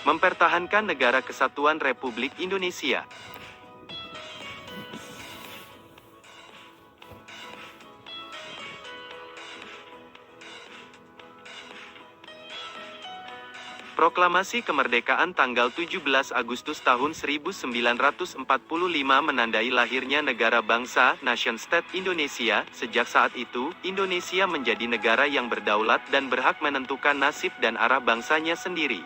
Mempertahankan Negara Kesatuan Republik Indonesia. Proklamasi Kemerdekaan tanggal 17 Agustus tahun 1945 menandai lahirnya negara bangsa, nation state Indonesia. Sejak saat itu, Indonesia menjadi negara yang berdaulat dan berhak menentukan nasib dan arah bangsanya sendiri.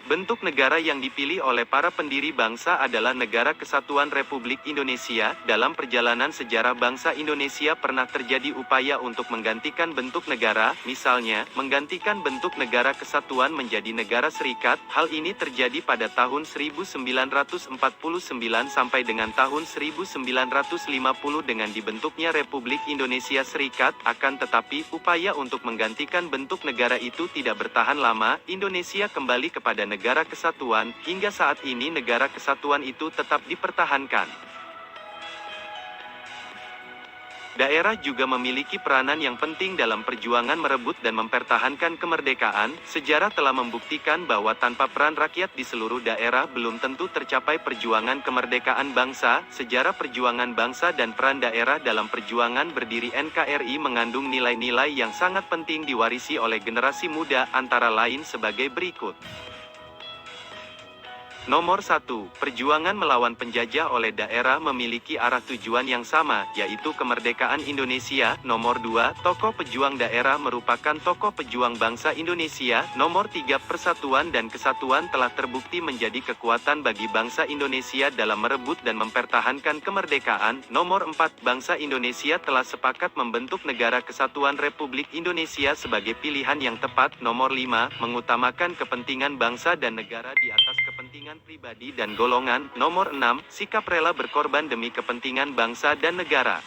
Bentuk negara yang dipilih oleh para pendiri bangsa adalah Negara Kesatuan Republik Indonesia. Dalam perjalanan sejarah bangsa Indonesia pernah terjadi upaya untuk menggantikan bentuk negara, misalnya, menggantikan bentuk negara kesatuan menjadi negara serikat. Hal ini terjadi pada tahun 1949 sampai dengan tahun 1950 dengan dibentuknya Republik Indonesia Serikat. Akan tetapi, upaya untuk menggantikan bentuk negara itu tidak bertahan lama. Indonesia kembali kepada negara kesatuan. Hingga saat ini negara kesatuan itu tetap dipertahankan. Daerah juga memiliki peranan yang penting dalam perjuangan merebut dan mempertahankan kemerdekaan. Sejarah telah membuktikan bahwa tanpa peran rakyat di seluruh daerah belum tentu tercapai perjuangan kemerdekaan bangsa. Sejarah perjuangan bangsa dan peran daerah dalam perjuangan berdiri NKRI mengandung nilai-nilai yang sangat penting diwarisi oleh generasi muda, antara lain sebagai berikut. Nomor 1. Perjuangan melawan penjajah oleh daerah memiliki arah tujuan yang sama, yaitu kemerdekaan Indonesia. Nomor 2. Tokoh pejuang daerah merupakan tokoh pejuang bangsa Indonesia. Nomor 3. Persatuan dan kesatuan telah terbukti menjadi kekuatan bagi bangsa Indonesia dalam merebut dan mempertahankan kemerdekaan. Nomor 4. Bangsa Indonesia telah sepakat membentuk Negara Kesatuan Republik Indonesia sebagai pilihan yang tepat. Nomor 5. Mengutamakan kepentingan bangsa dan negara di atas kepentingan pribadi dan golongan. Nomor 6. Sikap rela berkorban demi kepentingan bangsa dan negara.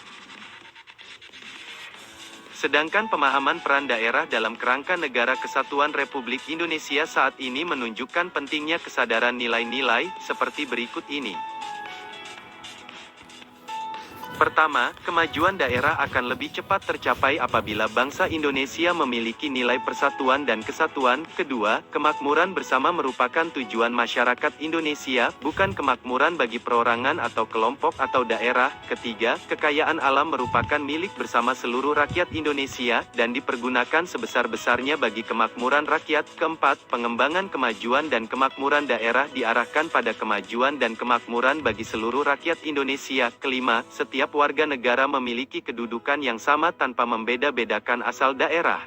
Sedangkan pemahaman peran daerah dalam kerangka Negara Kesatuan Republik Indonesia saat ini menunjukkan pentingnya kesadaran nilai-nilai, seperti berikut ini. Pertama, kemajuan daerah akan lebih cepat tercapai apabila bangsa Indonesia memiliki nilai persatuan dan kesatuan. Kedua, kemakmuran bersama merupakan tujuan masyarakat Indonesia, bukan kemakmuran bagi perorangan atau kelompok atau daerah. Ketiga, kekayaan alam merupakan milik bersama seluruh rakyat Indonesia, dan dipergunakan sebesar-besarnya bagi kemakmuran rakyat. Keempat, pengembangan kemajuan dan kemakmuran daerah diarahkan pada kemajuan dan kemakmuran bagi seluruh rakyat Indonesia. Kelima, setiap warga negara memiliki kedudukan yang sama tanpa membeda-bedakan asal daerah.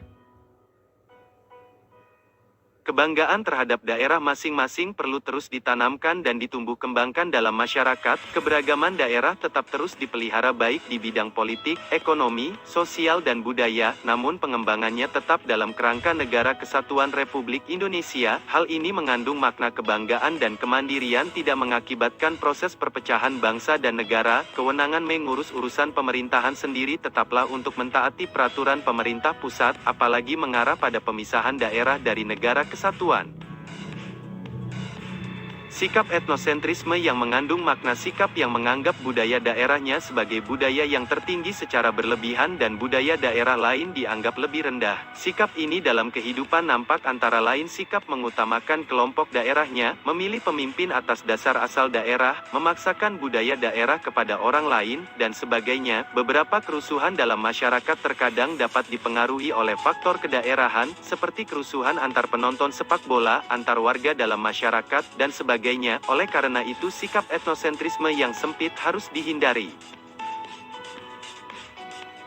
Kebanggaan terhadap daerah masing-masing perlu terus ditanamkan dan ditumbuh kembangkan dalam masyarakat. Keberagaman daerah tetap terus dipelihara baik di bidang politik, ekonomi, sosial dan budaya, namun pengembangannya tetap dalam kerangka Negara Kesatuan Republik Indonesia. Hal ini mengandung makna kebanggaan dan kemandirian, tidak mengakibatkan proses perpecahan bangsa dan negara. Kewenangan mengurus urusan pemerintahan sendiri tetaplah untuk mentaati peraturan pemerintah pusat, apalagi mengarah pada pemisahan daerah dari negara kesatuan. Sikap etnosentrisme yang mengandung makna sikap yang menganggap budaya daerahnya sebagai budaya yang tertinggi secara berlebihan dan budaya daerah lain dianggap lebih rendah. Sikap ini dalam kehidupan nampak antara lain sikap mengutamakan kelompok daerahnya, memilih pemimpin atas dasar asal daerah, memaksakan budaya daerah kepada orang lain, dan sebagainya. Beberapa kerusuhan dalam masyarakat terkadang dapat dipengaruhi oleh faktor kedaerahan, seperti kerusuhan antar penonton sepak bola, antar warga dalam masyarakat, dan sebagainya. Oleh karena itu sikap etnosentrisme yang sempit harus dihindari.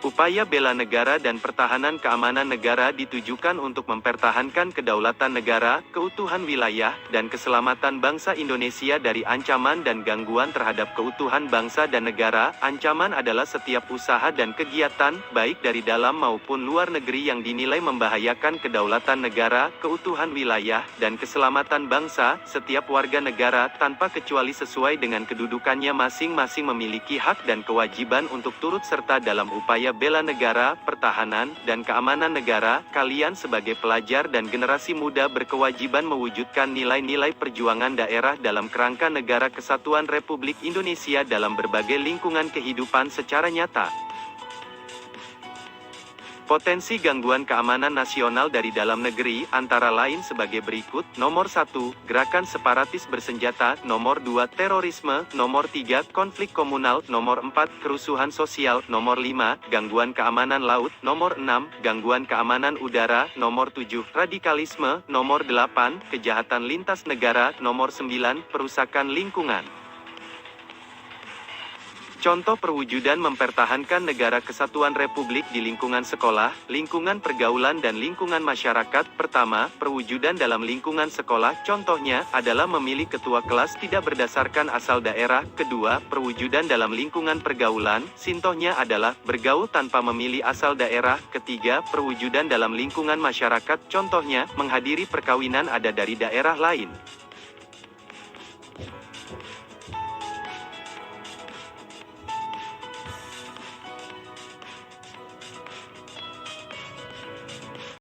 Upaya bela negara dan pertahanan keamanan negara ditujukan untuk mempertahankan kedaulatan negara, keutuhan wilayah, dan keselamatan bangsa Indonesia dari ancaman dan gangguan terhadap keutuhan bangsa dan negara. Ancaman adalah setiap usaha dan kegiatan, baik dari dalam maupun luar negeri yang dinilai membahayakan kedaulatan negara, keutuhan wilayah, dan keselamatan bangsa. Setiap warga negara, tanpa kecuali sesuai dengan kedudukannya masing-masing memiliki hak dan kewajiban untuk turut serta dalam upaya bela negara, pertahanan, dan keamanan negara. Kalian sebagai pelajar dan generasi muda berkewajiban mewujudkan nilai-nilai perjuangan daerah dalam kerangka Negara Kesatuan Republik Indonesia dalam berbagai lingkungan kehidupan secara nyata. Potensi gangguan keamanan nasional dari dalam negeri, antara lain sebagai berikut. Nomor 1, gerakan separatis bersenjata. Nomor 2, terorisme. Nomor 3, konflik komunal. Nomor 4, kerusuhan sosial. Nomor 5, gangguan keamanan laut. Nomor 6, gangguan keamanan udara. Nomor 7, radikalisme. Nomor 8, kejahatan lintas negara. Nomor 9, perusakan lingkungan. Contoh perwujudan mempertahankan negara kesatuan republik di lingkungan sekolah, lingkungan pergaulan dan lingkungan masyarakat. Pertama, perwujudan dalam lingkungan sekolah, contohnya, adalah memilih ketua kelas tidak berdasarkan asal daerah. Kedua, perwujudan dalam lingkungan pergaulan, contohnya adalah, bergaul tanpa memilih asal daerah. Ketiga, perwujudan dalam lingkungan masyarakat, contohnya, menghadiri perkawinan ada dari daerah lain.